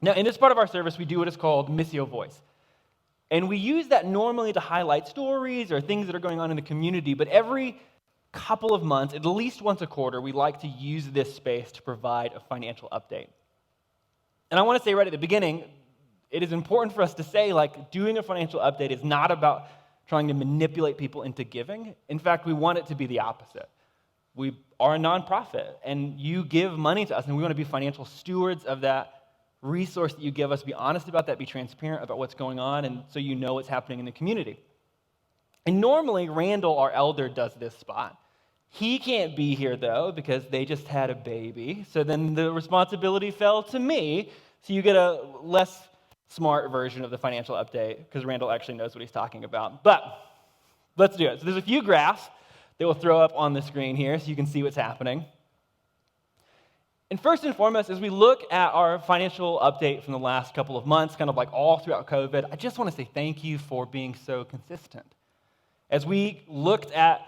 Now, in this part of our service, we do what is called Missio Voice. And we use that normally to highlight stories or things that are going on in the community, but every couple of months, at least once a quarter, we like to use this space to provide a financial update. And I want to say right at the beginning, it is important for us to say, doing a financial update is not about trying to manipulate people into giving. In fact, we want it to be the opposite. We are a nonprofit, and you give money to us, and we want to be financial stewards of that resource that you give us, be honest about that, be transparent about what's going on, and so you know what's happening in the community. And normally, Randall, our elder, does this spot. He can't be here, though, because they just had a baby, so then the responsibility fell to me, so you get a less smart version of the financial update, because Randall actually knows what he's talking about. But let's do it. So there's a few graphs that we'll throw up on the screen here so you can see what's happening. And first and foremost, as we look at our financial update from the last couple of months, kind of like all throughout COVID, I just want to say thank you for being so consistent. As we looked at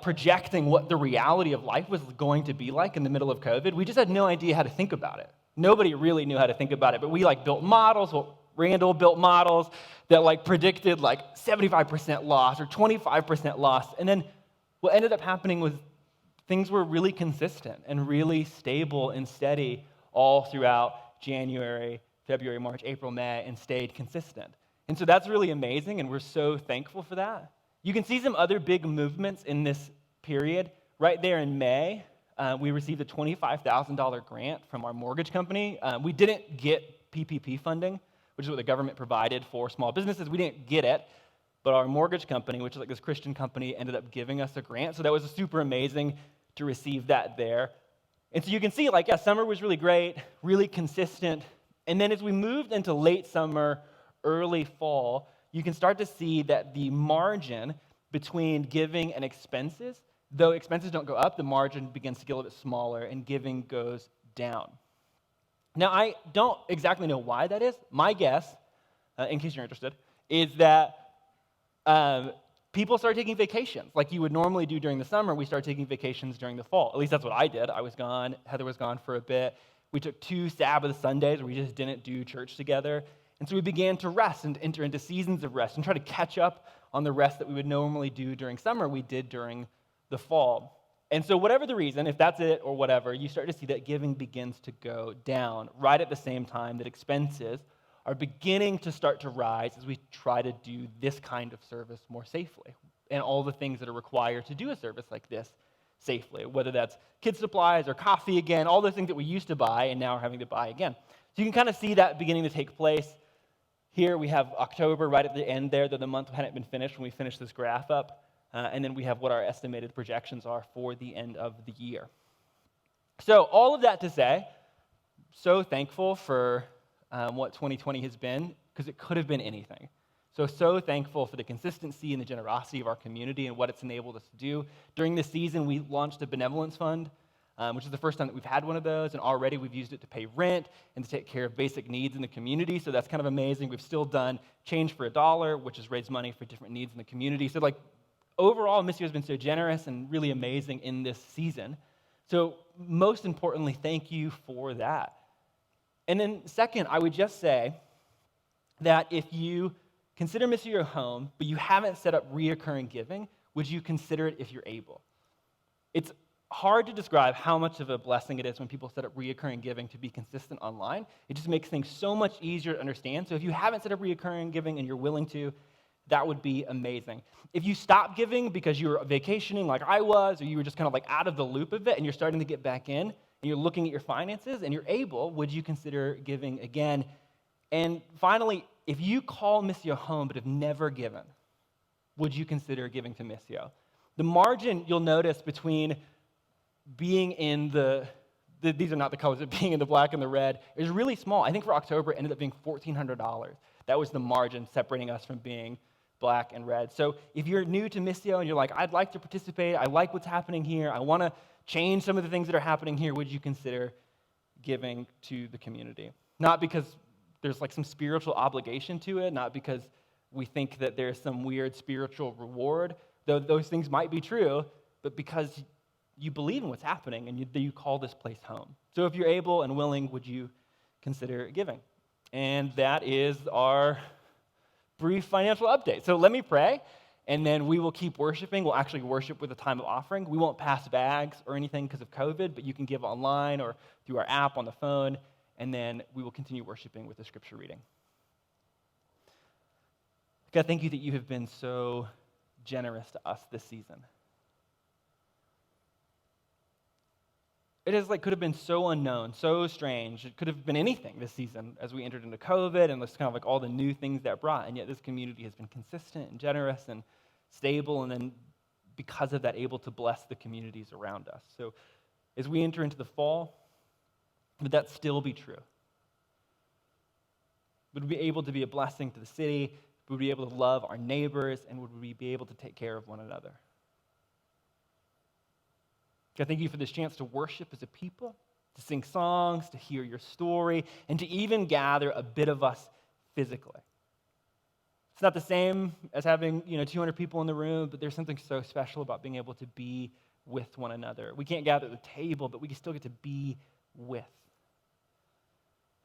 projecting what the reality of life was going to be like in the middle of COVID, we just had no idea how to think about it. Nobody really knew how to think about it, but we built models. Well, Randall built models that predicted 75% loss or 25% loss. And then what ended up happening was things were really consistent and really stable and steady all throughout January, February, March, April, May, and stayed consistent. And so that's really amazing, and we're so thankful for that. You can see some other big movements in this period. Right there in May, we received a $25,000 grant from our mortgage company. We didn't get PPP funding, which is what the government provided for small businesses. We didn't get it, but our mortgage company, which is this Christian company, ended up giving us a grant. So that was super amazing to receive that there. And so you can see, summer was really great, really consistent. And then as we moved into late summer, early fall, you can start to see that the margin between giving and expenses, though expenses don't go up, the margin begins to get a little bit smaller and giving goes down. Now, I don't exactly know why that is. My guess, in case you're interested, is that people started taking vacations like you would normally do during the summer. We started taking vacations during the fall. At least that's what I did. I was gone. Heather was gone for a bit. We took 2 Sabbath Sundays where we just didn't do church together. And so we began to rest and enter into seasons of rest and try to catch up on the rest that we would normally do during summer, we did during the fall. And so whatever the reason, if that's it or whatever, you start to see that giving begins to go down right at the same time that expenses are beginning to start to rise as we try to do this kind of service more safely and all the things that are required to do a service like this safely, whether that's kids' supplies or coffee again, all the things that we used to buy and now are having to buy again. So you can kind of see that beginning to take place. Here we have October right at the end there, though the month hadn't been finished when we finished this graph up. And then we have what our estimated projections are for the end of the year. So all of that to say, so thankful for what 2020 has been, because it could have been anything. So thankful for the consistency and the generosity of our community and what it's enabled us to do. During this season, we launched a benevolence fund, which is the first time that we've had one of those, and already we've used it to pay rent and to take care of basic needs in the community, so that's kind of amazing. We've still done Change for a Dollar, which has raised money for different needs in the community. So overall, Missio has been so generous and really amazing in this season. So most importantly, thank you for that. And then second, I would just say that if you consider Missio your home, but you haven't set up reoccurring giving, would you consider it if you're able? It's hard to describe how much of a blessing it is when people set up reoccurring giving to be consistent online. It just makes things so much easier to understand. So if you haven't set up reoccurring giving and you're willing to, that would be amazing. If you stop giving because you were vacationing like I was, or you were just kind of out of the loop of it and you're starting to get back in, and you're looking at your finances and you're able, would you consider giving again? And finally, if you call Missio home but have never given, would you consider giving to Missio? The margin you'll notice between being in these are not the colors, but being in the black and the red is really small. I think for October it ended up being $1,400. That was the margin separating us from being black and red. So if you're new to Missio and you're like, I'd like to participate, I like what's happening here, I want to change some of the things that are happening here, would you consider giving to the community? Not because there's some spiritual obligation to it, not because we think that there's some weird spiritual reward, though those things might be true, but because you believe in what's happening and you call this place home. So if you're able and willing, would you consider giving. And that is our brief financial update. So let me pray, and then we will keep worshiping. We'll actually worship with a time of offering. We won't pass bags or anything because of COVID, but you can give online or through our app on the phone, and then we will continue worshiping with the scripture reading. God, thank you that you have been so generous to us this season. It is could have been so unknown, so strange. It could have been anything this season as we entered into COVID and kind of all the new things that brought. And yet this community has been consistent and generous and stable, and then because of that, able to bless the communities around us. So as we enter into the fall, would that still be true? Would we be able to be a blessing to the city? Would we be able to love our neighbors? And would we be able to take care of one another? God, thank you for this chance to worship as a people, to sing songs, to hear your story, and to even gather a bit of us physically. It's not the same as having 200 people in the room, but there's something so special about being able to be with one another. We can't gather at the table, but we can still get to be with.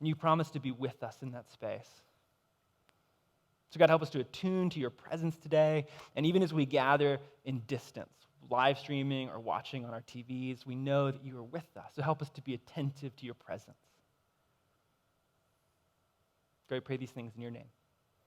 And you promise to be with us in that space. So God, help us to attune to your presence today, and even as we gather in distance, live streaming or watching on our TVs, we know that you are with us. So help us to be attentive to your presence. God, I pray these things in your name.